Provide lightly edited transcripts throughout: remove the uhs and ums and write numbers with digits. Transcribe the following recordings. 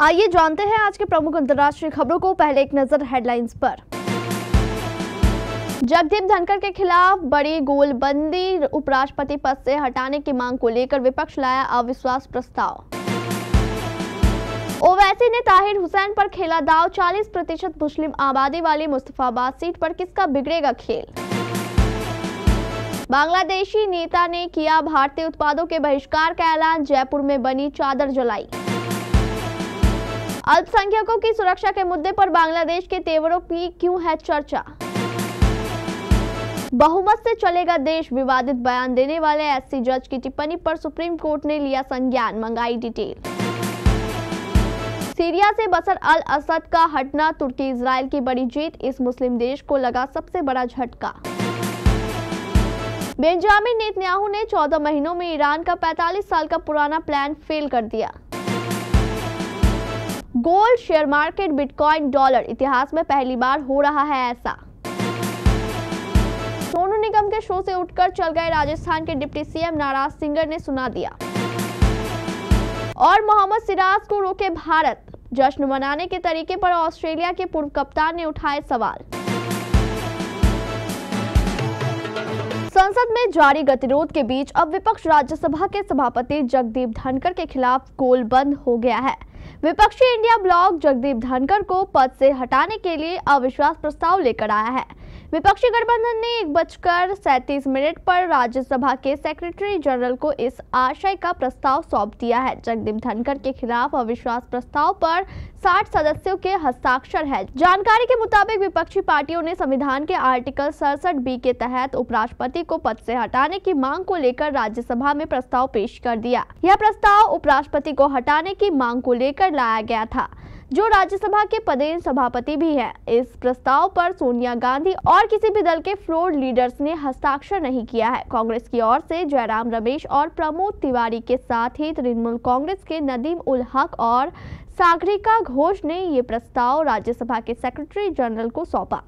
आइए जानते हैं आज के प्रमुख अंतर्राष्ट्रीय खबरों को। पहले एक नजर हेडलाइंस पर। जगदीप धनखड़ के खिलाफ बड़ी गोलबंदी, उपराष्ट्रपति पद से हटाने की मांग को लेकर विपक्ष लाया अविश्वास प्रस्ताव। ओवैसी ने ताहिर हुसैन पर खेला दांव, 40% मुस्लिम आबादी वाली मुस्तफाबाद सीट पर किसका बिगड़ेगा खेल। बांग्लादेशी नेता ने किया भारतीय उत्पादों के बहिष्कार का ऐलान, जयपुर में बनी चादर जलाई। अल्पसंख्यकों की सुरक्षा के मुद्दे पर बांग्लादेश के तेवरों की क्यों है चर्चा। बहुमत से चलेगा देश, विवादित बयान देने वाले एससी जज की टिप्पणी पर सुप्रीम कोर्ट ने लिया संज्ञान, मंगाई डिटेल। सीरिया से बशर अल असद का हटना, तुर्की इजराइल की बड़ी जीत, इस मुस्लिम देश को लगा सबसे बड़ा झटका। बेंजामिन नेतन्याहू ने 14 महीनों में ईरान का 45 साल का पुराना प्लान फेल कर दिया। Gold, share market, bitcoin, dollar, इतिहास में पहली बार हो रहा है ऐसा। सोनू निगम के शो से उठकर चल गए राजस्थान के डिप्टी सीएम, नाराज सिंगर ने सुना दिया। और मोहम्मद सिराज को रोके भारत, जश्न मनाने के तरीके पर ऑस्ट्रेलिया के पूर्व कप्तान ने उठाए सवाल। संसद में जारी गतिरोध के बीच अब विपक्ष राज्यसभा के सभापति जगदीप धनखड़ के खिलाफ गोलबंद हो गया है। विपक्षी इंडिया ब्लॉक जगदीप धनखड़ को पद से हटाने के लिए अविश्वास प्रस्ताव लेकर आया है। विपक्षी गठबंधन ने 1:37 पर राज्यसभा के सेक्रेटरी जनरल को इस आशय का प्रस्ताव सौंप दिया है। जगदीप धनखड़ के खिलाफ अविश्वास प्रस्ताव पर 60 सदस्यों के हस्ताक्षर है। जानकारी के मुताबिक विपक्षी पार्टियों ने संविधान के आर्टिकल 67B के तहत उपराष्ट्रपति को पद से हटाने की मांग को लेकर राज्यसभा में प्रस्ताव पेश कर दिया। यह प्रस्ताव उपराष्ट्रपति को हटाने की मांग को लेकर लाया गया था, जो राज्यसभा के पदेन सभापति भी है। इस प्रस्ताव पर सोनिया गांधी और किसी भी दल के फ्लोर लीडर्स ने हस्ताक्षर नहीं किया है। कांग्रेस की ओर से जयराम रमेश और प्रमोद तिवारी के साथ ही तृणमूल कांग्रेस के नदीम उल हक और सागरिका घोष ने ये प्रस्ताव राज्यसभा के सेक्रेटरी जनरल को सौंपा।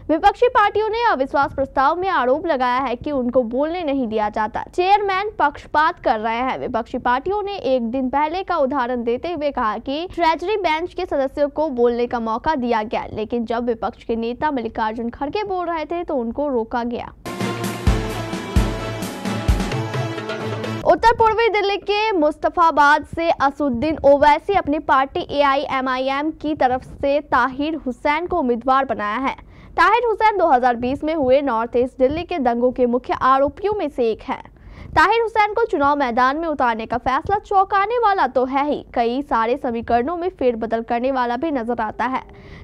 विपक्षी पार्टियों ने अविश्वास प्रस्ताव में आरोप लगाया है कि उनको बोलने नहीं दिया जाता, चेयरमैन पक्षपात कर रहे हैं। विपक्षी पार्टियों ने एक दिन पहले का उदाहरण देते हुए कहा कि ट्रेजरी बेंच के सदस्यों को बोलने का मौका दिया गया, लेकिन जब विपक्ष के नेता मल्लिकार्जुन खड़गे बोल रहे थे तो उनको रोका गया। उत्तर पूर्वी दिल्ली के मुस्तफाबाद से असदुद्दीन ओवैसी अपनी पार्टी AIMIM की तरफ से ताहिर हुसैन को उम्मीदवार बनाया है। ताहिर हुसैन 2020 में हुए नॉर्थ ईस्ट दिल्ली के दंगों के मुख्य आरोपियों में से एक है। ताहिर हुसैन को चुनाव मैदान में उतारने का फैसला चौंकाने वाला तो है ही, कई सारे समीकरणों में फेरबदल करने वाला भी नजर आता है।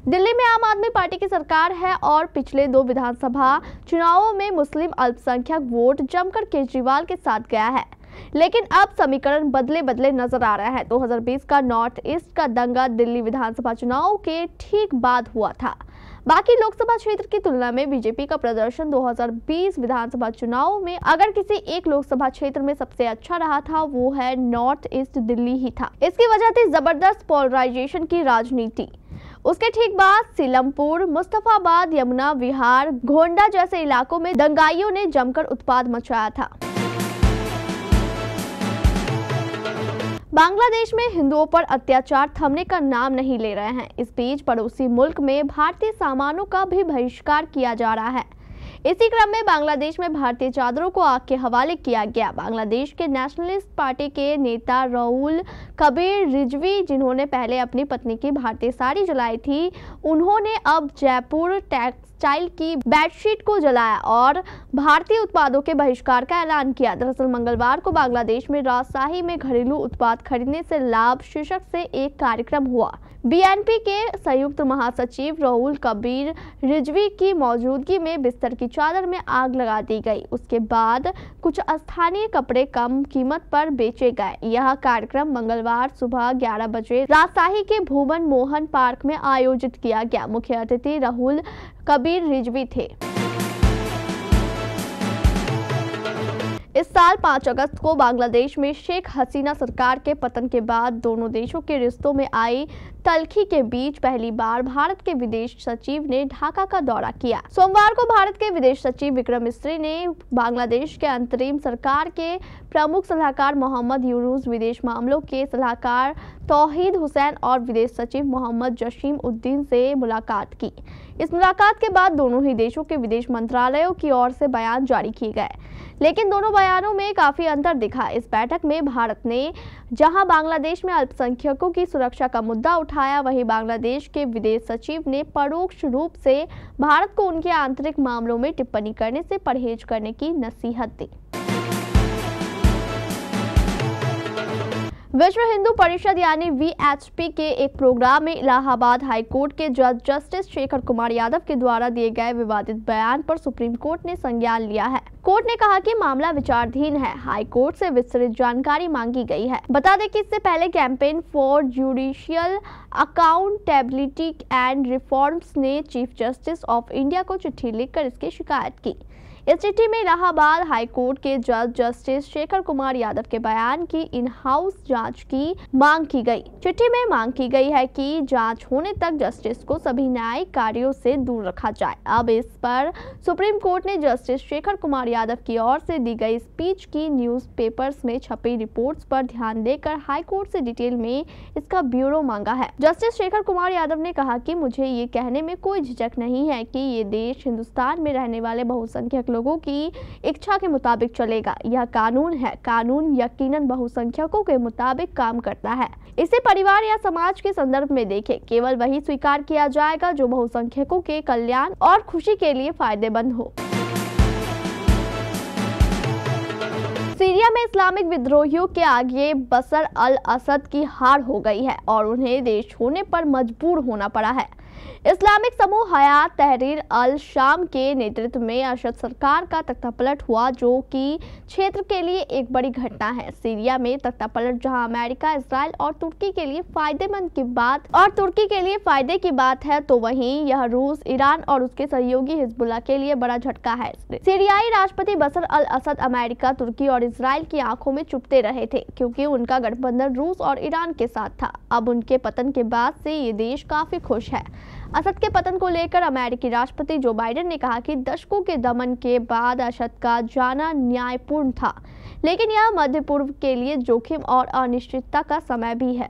दिल्ली में आम आदमी पार्टी की सरकार है और पिछले 2 विधानसभा चुनावों में मुस्लिम अल्पसंख्यक वोट जमकर केजरीवाल के साथ गया है, लेकिन अब समीकरण बदले नजर आ रहा है। 2020 का नॉर्थ ईस्ट का दंगा दिल्ली विधानसभा चुनाव के ठीक बाद हुआ था। बाकी लोकसभा क्षेत्र की तुलना में बीजेपी का प्रदर्शन 2020 विधानसभा चुनाव में अगर किसी एक लोकसभा क्षेत्र में सबसे अच्छा रहा था, वो है नॉर्थ ईस्ट दिल्ली ही था। इसकी वजह थी जबरदस्त पोलराइजेशन की राजनीति। उसके ठीक बाद सीलमपुर, मुस्तफाबाद, यमुना विहार, गोंडा जैसे इलाकों में दंगाइयों ने जमकर उत्पाद मचाया था। बांग्लादेश में हिंदुओं पर अत्याचार थमने का नाम नहीं ले रहे हैं। इस बीच पड़ोसी मुल्क में भारतीय सामानों का भी बहिष्कार किया जा रहा है। इसी क्रम में बांग्लादेश में भारतीय चादरों को आग के हवाले किया गया। बांग्लादेश के नेशनलिस्ट पार्टी के नेता राहुल कबीर रिजवी, जिन्होंने पहले अपनी पत्नी की भारतीय साड़ी जलाई थी, उन्होंने अब जयपुर टेक्सटाइल की बेडशीट को जलाया और भारतीय उत्पादों के बहिष्कार का ऐलान किया। दरअसल मंगलवार को बांग्लादेश में राजशाही में घरेलू उत्पाद खरीदने से लाभ शीर्षक से एक कार्यक्रम हुआ। BNP के संयुक्त महासचिव राहुल कबीर रिजवी की मौजूदगी में बिस्तर की चादर में आग लगा दी गई। उसके बाद कुछ स्थानीय कपड़े कम कीमत पर बेचे गए। यह कार्यक्रम मंगलवार सुबह 11 बजे राजशाही के भुवन मोहन पार्क में आयोजित किया गया। मुख्य अतिथि राहुल कबीर रिजवी थे। इस साल 5 अगस्त को बांग्लादेश में शेख हसीना सरकार के पतन के बाद दोनों देशों के रिश्तों में आई तल्खी के बीच पहली बार भारत के विदेश सचिव ने ढाका का दौरा किया। सोमवार को भारत के विदेश सचिव विक्रम मिस्री ने बांग्लादेश के अंतरिम सरकार के प्रमुख सलाहकार मोहम्मद यूनुस, विदेश मामलों के सलाहकार तौहीद हुसैन और विदेश सचिव मोहम्मद जसीम उद्दीन से मुलाकात की। इस मुलाकात के बाद दोनों ही देशों के विदेश मंत्रालयों की ओर से बयान जारी किए गए, लेकिन दोनों बयानों में काफी अंतर दिखा। इस बैठक में भारत ने जहां बांग्लादेश में अल्पसंख्यकों की सुरक्षा का मुद्दा उठाया, वहीं बांग्लादेश के विदेश सचिव ने परोक्ष रूप से भारत को उनके आंतरिक मामलों में टिप्पणी करने से परहेज करने की नसीहत दी। विश्व हिंदू परिषद यानी VHP के एक प्रोग्राम में इलाहाबाद हाई कोर्ट के जज जस्टिस शेखर कुमार यादव के द्वारा दिए गए विवादित बयान पर सुप्रीम कोर्ट ने संज्ञान लिया है। कोर्ट ने कहा कि मामला विचाराधीन है। हाई कोर्ट से विस्तृत जानकारी मांगी गई है। बता दें कि इससे पहले campaign for judicial accountability and reforms ने चीफ जस्टिस ऑफ इंडिया को चिट्ठी लिखकर इसकी शिकायत की। इस चिट्ठी में इलाहाबाद हाई कोर्ट के जज जस्टिस शेखर कुमार यादव के बयान की इन हाउस जांच की मांग की गई। चिट्ठी में मांग की गई है कि जांच होने तक जस्टिस को सभी न्यायिक कार्यों से दूर रखा जाए। अब इस पर सुप्रीम कोर्ट ने जस्टिस शेखर कुमार यादव की ओर से दी गई स्पीच की न्यूज़पेपर्स में छपी रिपोर्ट्स पर ध्यान देकर हाई कोर्ट से डिटेल में इसका ब्यूरो मांगा है। जस्टिस शेखर कुमार यादव ने कहा कि मुझे ये कहने में कोई झिझक नहीं है कि ये देश हिंदुस्तान में रहने वाले बहुसंख्यक लोगों की इच्छा के मुताबिक चलेगा। यह कानून है। कानून यकीनन बहुसंख्यकों के मुताबिक काम करता है। इसे परिवार या समाज के संदर्भ में देखें। केवल वही स्वीकार किया जाएगा जो बहुसंख्यकों के कल्याण और खुशी के लिए फायदेमंद हो। सीरिया में इस्लामिक विद्रोहियों के आगे बशर अल असद की हार हो गई है और उन्हें देश छोड़ने पर मजबूर होना पड़ा है। इस्लामिक समूह हयात तहरीर अल शाम के नेतृत्व में असद सरकार का तख्तापलट हुआ, जो कि क्षेत्र के लिए एक बड़ी घटना है। सीरिया में तख्तापलट जहां अमेरिका, इजराइल और तुर्की के लिए फायदे की बात है, तो वहीं यह रूस, ईरान और उसके सहयोगी हिजबुल्लाह के लिए बड़ा झटका है। सीरियाई राष्ट्रपति बशर अल असद अमेरिका, तुर्की और इजराइल की आंखों में चुभते रहे थे, क्योंकि उनका गठबंधन रूस और ईरान के साथ था। अब उनके पतन के बाद से ये देश काफी खुश है। असद के पतन को लेकर अमेरिकी राष्ट्रपति जो बाइडेन ने कहा कि दशकों के दमन के बाद असद का जाना न्यायपूर्ण था, लेकिन यह मध्य पूर्व के लिए जोखिम और अनिश्चितता का समय भी है।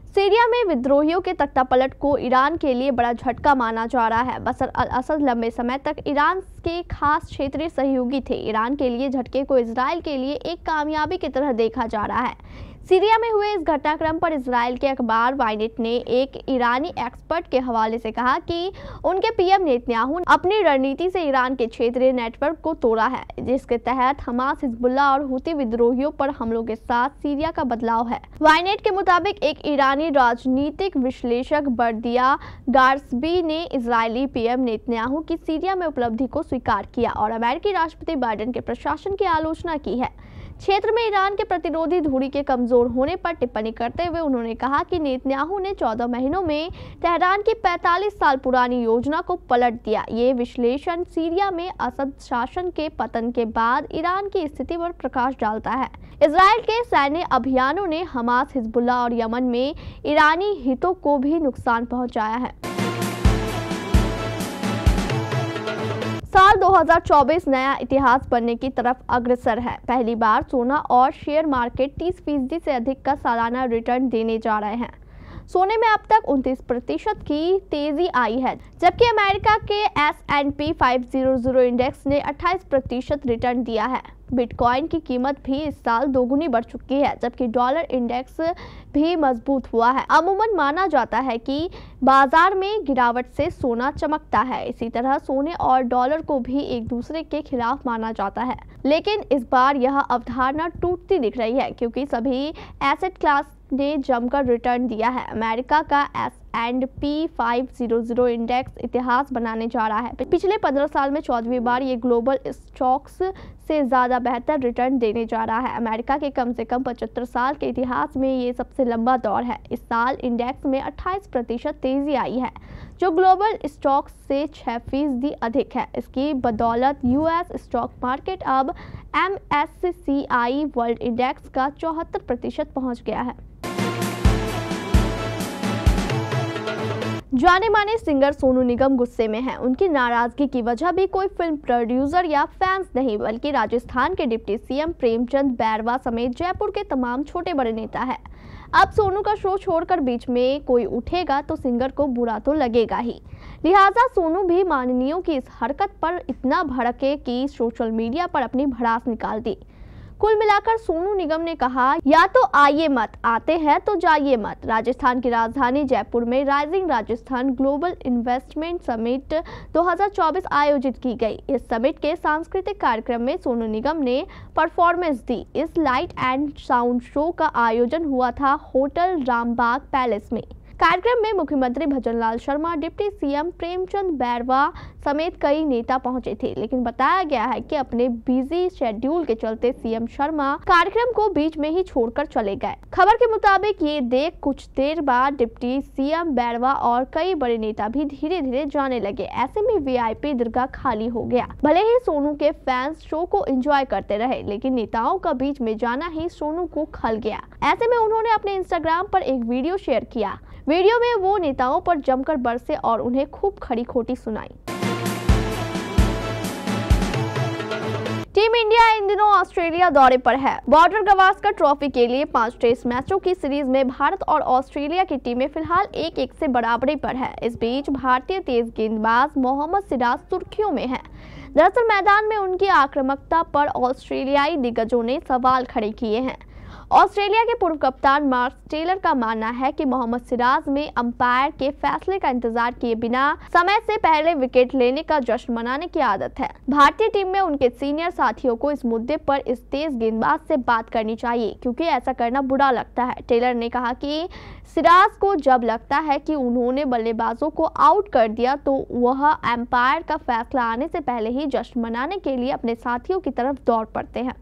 सीरिया में विद्रोहियों के तख्तापलट को ईरान के लिए बड़ा झटका माना जा रहा है। बशर अल असद लंबे समय तक ईरान के खास क्षेत्रीय सहयोगी थे। ईरान के लिए झटके को इजराइल के लिए एक कामयाबी की तरह देखा जा रहा है। सीरिया में हुए इस घटनाक्रम पर इजराइल के अखबार वाइनेट ने एक ईरानी एक्सपर्ट के हवाले से कहा कि उनके पीएम नेतन्याहू ने अपनी रणनीति से ईरान के क्षेत्रीय नेटवर्क को तोड़ा है, जिसके तहत हमास, हिजबुल्लाह और हुती विद्रोहियों पर हमलों के साथ सीरिया का बदलाव है। वाइनेट के मुताबिक एक ईरानी राजनीतिक विश्लेषक बर्दिया गार्सबी ने इजरायली पीएम नेतन्याहू की सीरिया में उपलब्धि को स्वीकार किया और अमेरिकी राष्ट्रपति बाइडेन के प्रशासन की आलोचना की है। क्षेत्र में ईरान के प्रतिरोधी धुरी के कमजोर होने पर टिप्पणी करते हुए उन्होंने कहा कि नेतन्याहू ने 14 महीनों में तेहरान की 45 साल पुरानी योजना को पलट दिया। ये विश्लेषण सीरिया में असद शासन के पतन के बाद ईरान की स्थिति पर प्रकाश डालता है। इजराइल के सैन्य अभियानों ने हमास, हिजबुल्लाह और यमन में ईरानी हितों को भी नुकसान पहुंचाया है। साल 2024 नया इतिहास बनने की तरफ अग्रसर है। पहली बार सोना और शेयर मार्केट 30% से अधिक का सालाना रिटर्न देने जा रहे हैं। सोने में अब तक 29% की तेजी आई है, जबकि अमेरिका के S&P 500 इंडेक्स ने 28% रिटर्न दिया है। बिटकॉइन की कीमत भी इस साल दोगुनी बढ़ चुकी है, जबकि डॉलर इंडेक्स भी मजबूत हुआ है। अमूमन माना जाता है कि बाजार में गिरावट से सोना चमकता है। इसी तरह सोने और डॉलर को भी एक दूसरे के खिलाफ माना जाता है, लेकिन इस बार यह अवधारणा टूटती दिख रही है, क्योंकि सभी एसेट क्लास ने जमकर रिटर्न दिया है। अमेरिका का S&P 500 इंडेक्स इतिहास बनाने जा रहा है। पिछले 15 साल में 14वीं बार ये ग्लोबल स्टॉक्स से ज्यादा बेहतर रिटर्न देने जा रहा है। अमेरिका के कम से कम 75 साल के इतिहास में ये सबसे लंबा दौर है। इस साल इंडेक्स में 28% तेजी आई है, जो ग्लोबल स्टॉक्स से 6% अधिक है। इसकी बदौलत यूएस स्टॉक मार्केट अब MSCI वर्ल्ड इंडेक्स का 74% पहुंच गया है। जाने माने सिंगर सोनू निगम गुस्से में हैं। उनकी नाराजगी की वजह भी कोई फिल्म प्रोड्यूसर या फैंस नहीं, बल्कि राजस्थान के डिप्टी सीएम प्रेमचंद बैरवा समेत जयपुर के तमाम छोटे बड़े नेता है। अब सोनू का शो छोड़कर बीच में कोई उठेगा तो सिंगर को बुरा तो लगेगा ही। लिहाजा सोनू भी माननीयों की इस हरकत पर इतना भड़के कि सोशल मीडिया पर अपनी भड़ास निकाल दी। कुल मिलाकर सोनू निगम ने कहा, या तो आइए मत, आते हैं तो जाइए मत। राजस्थान की राजधानी जयपुर में rising Rajasthan global investment summit 2024 आयोजित की गई। इस समिट के सांस्कृतिक कार्यक्रम में सोनू निगम ने परफॉर्मेंस दी। इस लाइट एंड साउंड शो का आयोजन हुआ था होटल रामबाग पैलेस में। कार्यक्रम में मुख्यमंत्री भजनलाल शर्मा, डिप्टी सीएम प्रेमचंद बैरवा समेत कई नेता पहुंचे थे, लेकिन बताया गया है कि अपने बिजी शेड्यूल के चलते सीएम शर्मा कार्यक्रम को बीच में ही छोड़कर चले गए। खबर के मुताबिक ये देख कुछ देर बाद डिप्टी सीएम बैरवा और कई बड़े नेता भी धीरे धीरे जाने लगे। ऐसे में वीआईपी दरगाह खाली हो गया। भले ही सोनू के फैंस शो को एंजॉय करते रहे, लेकिन नेताओं का बीच में जाना ही सोनू को खल गया। ऐसे में उन्होंने अपने इंस्टाग्राम पर एक वीडियो शेयर किया। वीडियो में वो नेताओं पर जमकर बरसे और उन्हें खूब खड़ी खोटी सुनाई। टीम इंडिया इन दिनों ऑस्ट्रेलिया दौरे पर है। बॉर्डर गवास्कर ट्रॉफी के लिए 5 टेस्ट मैचों की सीरीज में भारत और ऑस्ट्रेलिया की टीमें फिलहाल 1-1 से बराबरी पर है। इस बीच भारतीय तेज गेंदबाज मोहम्मद सिराज सुर्खियों में है। दरअसल मैदान में उनकी आक्रामकता पर ऑस्ट्रेलियाई दिग्गजों ने सवाल खड़े किए हैं। ऑस्ट्रेलिया के पूर्व कप्तान मार्क टेलर का मानना है कि मोहम्मद सिराज में अंपायर के फैसले का इंतजार किए बिना समय से पहले विकेट लेने का जश्न मनाने की आदत है। भारतीय टीम में उनके सीनियर साथियों को इस मुद्दे पर इस तेज गेंदबाज से बात करनी चाहिए, क्योंकि ऐसा करना बुरा लगता है। टेलर ने कहा कि सिराज को जब लगता है कि उन्होंने बल्लेबाजों को आउट कर दिया तो वह अंपायर का फैसला आने से पहले ही जश्न मनाने के लिए अपने साथियों की तरफ दौड़ पड़ते हैं।